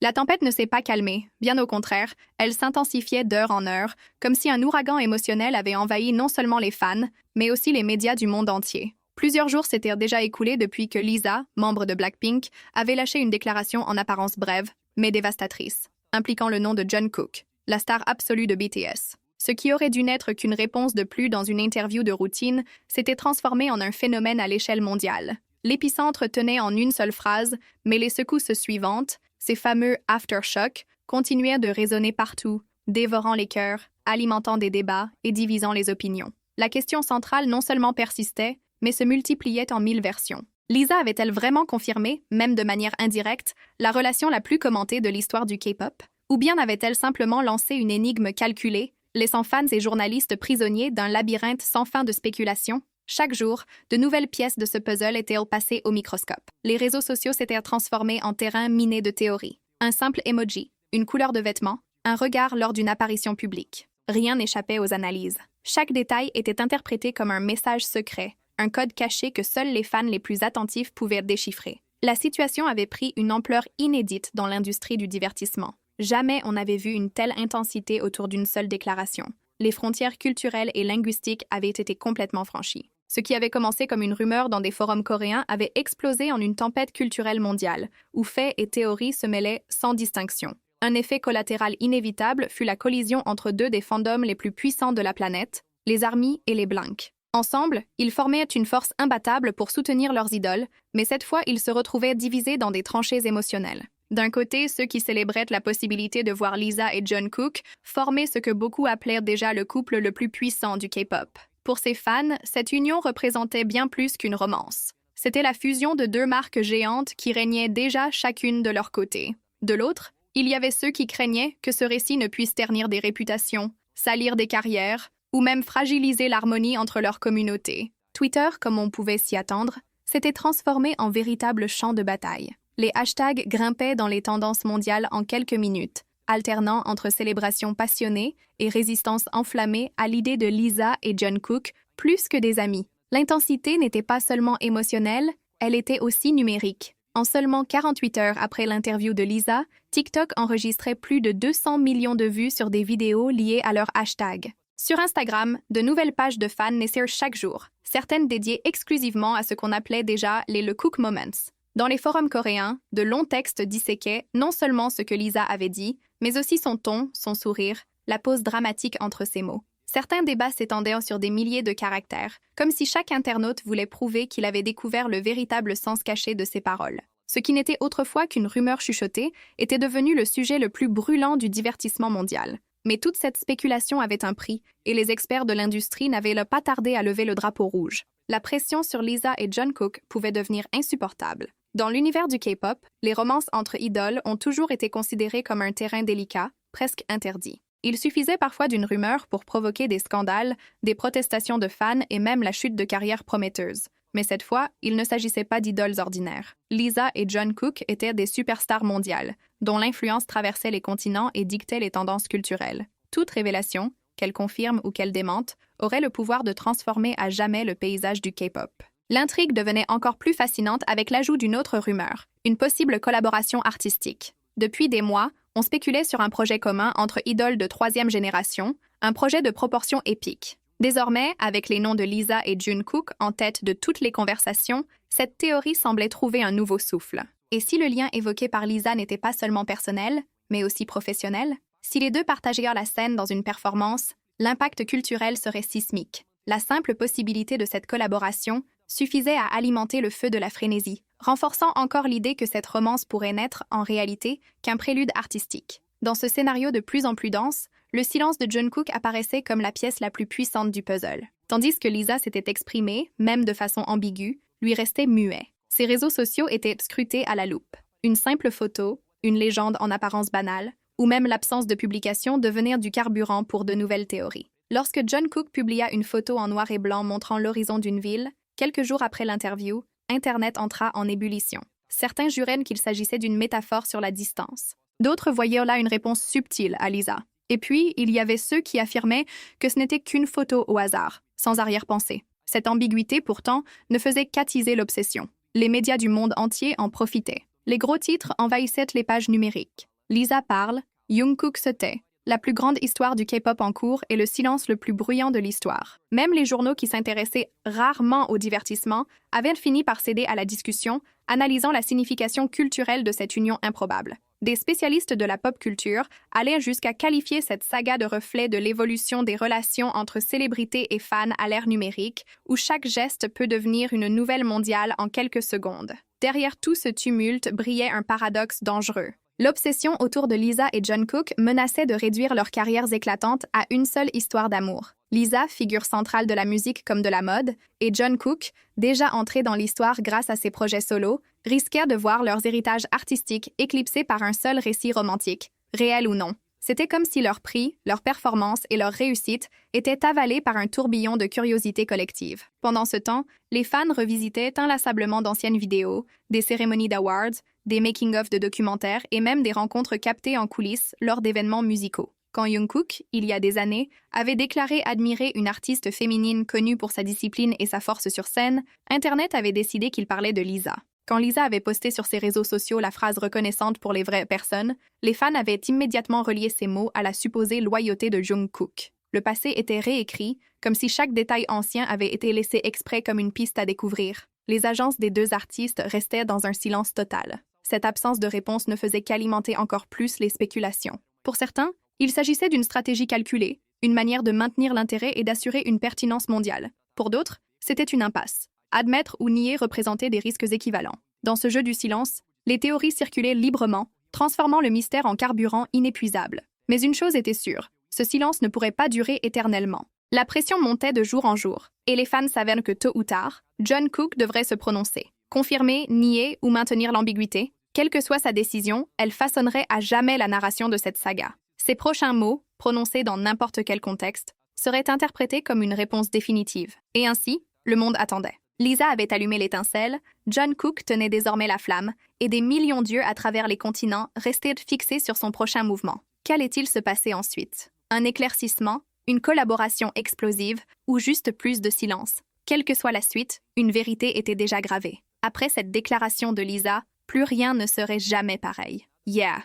La tempête ne s'est pas calmée, bien au contraire, elle s'intensifiait d'heure en heure, comme si un ouragan émotionnel avait envahi non seulement les fans, mais aussi les médias du monde entier. Plusieurs jours s'étaient déjà écoulés depuis que Lisa, membre de Blackpink, avait lâché une déclaration en apparence brève, mais dévastatrice, impliquant le nom de Jungkook, la star absolue de BTS. Ce qui aurait dû n'être qu'une réponse de plus dans une interview de routine s'était transformé en un phénomène à l'échelle mondiale. L'épicentre tenait en une seule phrase, mais les secousses suivantes, ces fameux aftershocks, continuaient de résonner partout, dévorant les cœurs, alimentant des débats et divisant les opinions. La question centrale non seulement persistait, mais se multipliait en 1000 versions. Lisa avait-elle vraiment confirmé, même de manière indirecte, la relation la plus commentée de l'histoire du K-pop? Ou bien avait-elle simplement lancé une énigme calculée, laissant fans et journalistes prisonniers d'un labyrinthe sans fin de spéculations? Chaque jour, de nouvelles pièces de ce puzzle étaient passées au microscope. Les réseaux sociaux s'étaient transformés en terrain miné de théories. Un simple emoji, une couleur de vêtement, un regard lors d'une apparition publique. Rien n'échappait aux analyses. Chaque détail était interprété comme un message secret, un code caché que seuls les fans les plus attentifs pouvaient déchiffrer. La situation avait pris une ampleur inédite dans l'industrie du divertissement. Jamais on n'avait vu une telle intensité autour d'une seule déclaration. Les frontières culturelles et linguistiques avaient été complètement franchies. Ce qui avait commencé comme une rumeur dans des forums coréens avait explosé en une tempête culturelle mondiale, où faits et théories se mêlaient sans distinction. Un effet collatéral inévitable fut la collision entre deux des fandoms les plus puissants de la planète, les ARMY et les Blanks. Ensemble, ils formaient une force imbattable pour soutenir leurs idoles, mais cette fois, ils se retrouvaient divisés dans des tranchées émotionnelles. D'un côté, ceux qui célébraient la possibilité de voir Lisa et Jungkook former ce que beaucoup appelèrent déjà le couple le plus puissant du K-pop. Pour ses fans, cette union représentait bien plus qu'une romance. C'était la fusion de deux marques géantes qui régnaient déjà chacune de leur côté. De l'autre, il y avait ceux qui craignaient que ce récit ne puisse ternir des réputations, salir des carrières, ou même fragiliser l'harmonie entre leurs communautés. Twitter, comme on pouvait s'y attendre, s'était transformé en véritable champ de bataille. Les hashtags grimpaient dans les tendances mondiales en quelques minutes, alternant entre célébrations passionnées et résistance enflammée à l'idée de Lisa et Jungkook plus que des amis. L'intensité n'était pas seulement émotionnelle, elle était aussi numérique. En seulement 48 heures après l'interview de Lisa, TikTok enregistrait plus de 200 millions de vues sur des vidéos liées à leur hashtag. Sur Instagram, de nouvelles pages de fans naissaient chaque jour, certaines dédiées exclusivement à ce qu'on appelait déjà les Le Cook Moments. Dans les forums coréens, de longs textes disséquaient non seulement ce que Lisa avait dit, mais aussi son ton, son sourire, la pause dramatique entre ses mots. Certains débats s'étendaient sur des milliers de caractères, comme si chaque internaute voulait prouver qu'il avait découvert le véritable sens caché de ses paroles. Ce qui n'était autrefois qu'une rumeur chuchotée était devenu le sujet le plus brûlant du divertissement mondial. Mais toute cette spéculation avait un prix, et les experts de l'industrie n'avaient pas tardé à lever le drapeau rouge. La pression sur Lisa et Jungkook pouvait devenir insupportable. Dans l'univers du K-pop, les romances entre idoles ont toujours été considérées comme un terrain délicat, presque interdit. Il suffisait parfois d'une rumeur pour provoquer des scandales, des protestations de fans et même la chute de carrières prometteuses. Mais cette fois, il ne s'agissait pas d'idoles ordinaires. Lisa et Jungkook étaient des superstars mondiales, dont l'influence traversait les continents et dictait les tendances culturelles. Toute révélation, qu'elle confirme ou qu'elle démente, aurait le pouvoir de transformer à jamais le paysage du K-pop. L'intrigue devenait encore plus fascinante avec l'ajout d'une autre rumeur, une possible collaboration artistique. Depuis des mois, on spéculait sur un projet commun entre idoles de troisième génération, un projet de proportions épiques. Désormais, avec les noms de Lisa et Jungkook en tête de toutes les conversations, cette théorie semblait trouver un nouveau souffle. Et si le lien évoqué par Lisa n'était pas seulement personnel, mais aussi professionnel? Si les deux partageaient la scène dans une performance, l'impact culturel serait sismique. La simple possibilité de cette collaboration suffisait à alimenter le feu de la frénésie, renforçant encore l'idée que cette romance pourrait n'être, en réalité, qu'un prélude artistique. Dans ce scénario de plus en plus dense, le silence de Jungkook apparaissait comme la pièce la plus puissante du puzzle. Tandis que Lisa s'était exprimée, même de façon ambiguë, lui restait muet. Ses réseaux sociaux étaient scrutés à la loupe. Une simple photo, une légende en apparence banale, ou même l'absence de publication devenaient du carburant pour de nouvelles théories. Lorsque Jungkook publia une photo en noir et blanc montrant l'horizon d'une ville, quelques jours après l'interview, Internet entra en ébullition. Certains juraient qu'il s'agissait d'une métaphore sur la distance. D'autres voyaient là une réponse subtile à Lisa. Et puis, il y avait ceux qui affirmaient que ce n'était qu'une photo au hasard, sans arrière-pensée. Cette ambiguïté, pourtant, ne faisait qu'attiser l'obsession. Les médias du monde entier en profitaient. Les gros titres envahissaient les pages numériques. Lisa parle, Jungkook se tait. La plus grande histoire du K-pop en cours est le silence le plus bruyant de l'histoire. Même les journaux qui s'intéressaient rarement au divertissement avaient fini par céder à la discussion, analysant la signification culturelle de cette union improbable. Des spécialistes de la pop culture allaient jusqu'à qualifier cette saga de reflet de l'évolution des relations entre célébrités et fans à l'ère numérique, où chaque geste peut devenir une nouvelle mondiale en quelques secondes. Derrière tout ce tumulte brillait un paradoxe dangereux. L'obsession autour de Lisa et Jungkook menaçait de réduire leurs carrières éclatantes à une seule histoire d'amour. Lisa, figure centrale de la musique comme de la mode, et Jungkook, déjà entré dans l'histoire grâce à ses projets solos, risquèrent de voir leurs héritages artistiques éclipsés par un seul récit romantique, réel ou non. C'était comme si leur prix, leur performance et leur réussite étaient avalés par un tourbillon de curiosité collective. Pendant ce temps, les fans revisitaient inlassablement d'anciennes vidéos, des cérémonies d'awards, des making-of de documentaires et même des rencontres captées en coulisses lors d'événements musicaux. Quand Jungkook, il y a des années, avait déclaré admirer une artiste féminine connue pour sa discipline et sa force sur scène, Internet avait décidé qu'il parlait de Lisa. Quand Lisa avait posté sur ses réseaux sociaux la phrase reconnaissante pour les vraies personnes, les fans avaient immédiatement relié ces mots à la supposée loyauté de Jungkook. Le passé était réécrit, comme si chaque détail ancien avait été laissé exprès comme une piste à découvrir. Les agences des deux artistes restaient dans un silence total. Cette absence de réponse ne faisait qu'alimenter encore plus les spéculations. Pour certains, il s'agissait d'une stratégie calculée, une manière de maintenir l'intérêt et d'assurer une pertinence mondiale. Pour d'autres, c'était une impasse. Admettre ou nier représentait des risques équivalents. Dans ce jeu du silence, les théories circulaient librement, transformant le mystère en carburant inépuisable. Mais une chose était sûre, ce silence ne pourrait pas durer éternellement. La pression montait de jour en jour, et les fans savaient que tôt ou tard, Jungkook devrait se prononcer. Confirmer, nier ou maintenir l'ambiguïté, quelle que soit sa décision, elle façonnerait à jamais la narration de cette saga. Ses prochains mots, prononcés dans n'importe quel contexte, seraient interprétés comme une réponse définitive. Et ainsi, le monde attendait. Lisa avait allumé l'étincelle, Jungkook tenait désormais la flamme, et des millions d'yeux à travers les continents restaient fixés sur son prochain mouvement. Qu'allait-il se passer ensuite? Un éclaircissement, une collaboration explosive, ou juste plus de silence? Quelle que soit la suite, une vérité était déjà gravée. Après cette déclaration de Lisa, plus rien ne serait jamais pareil. Yeah!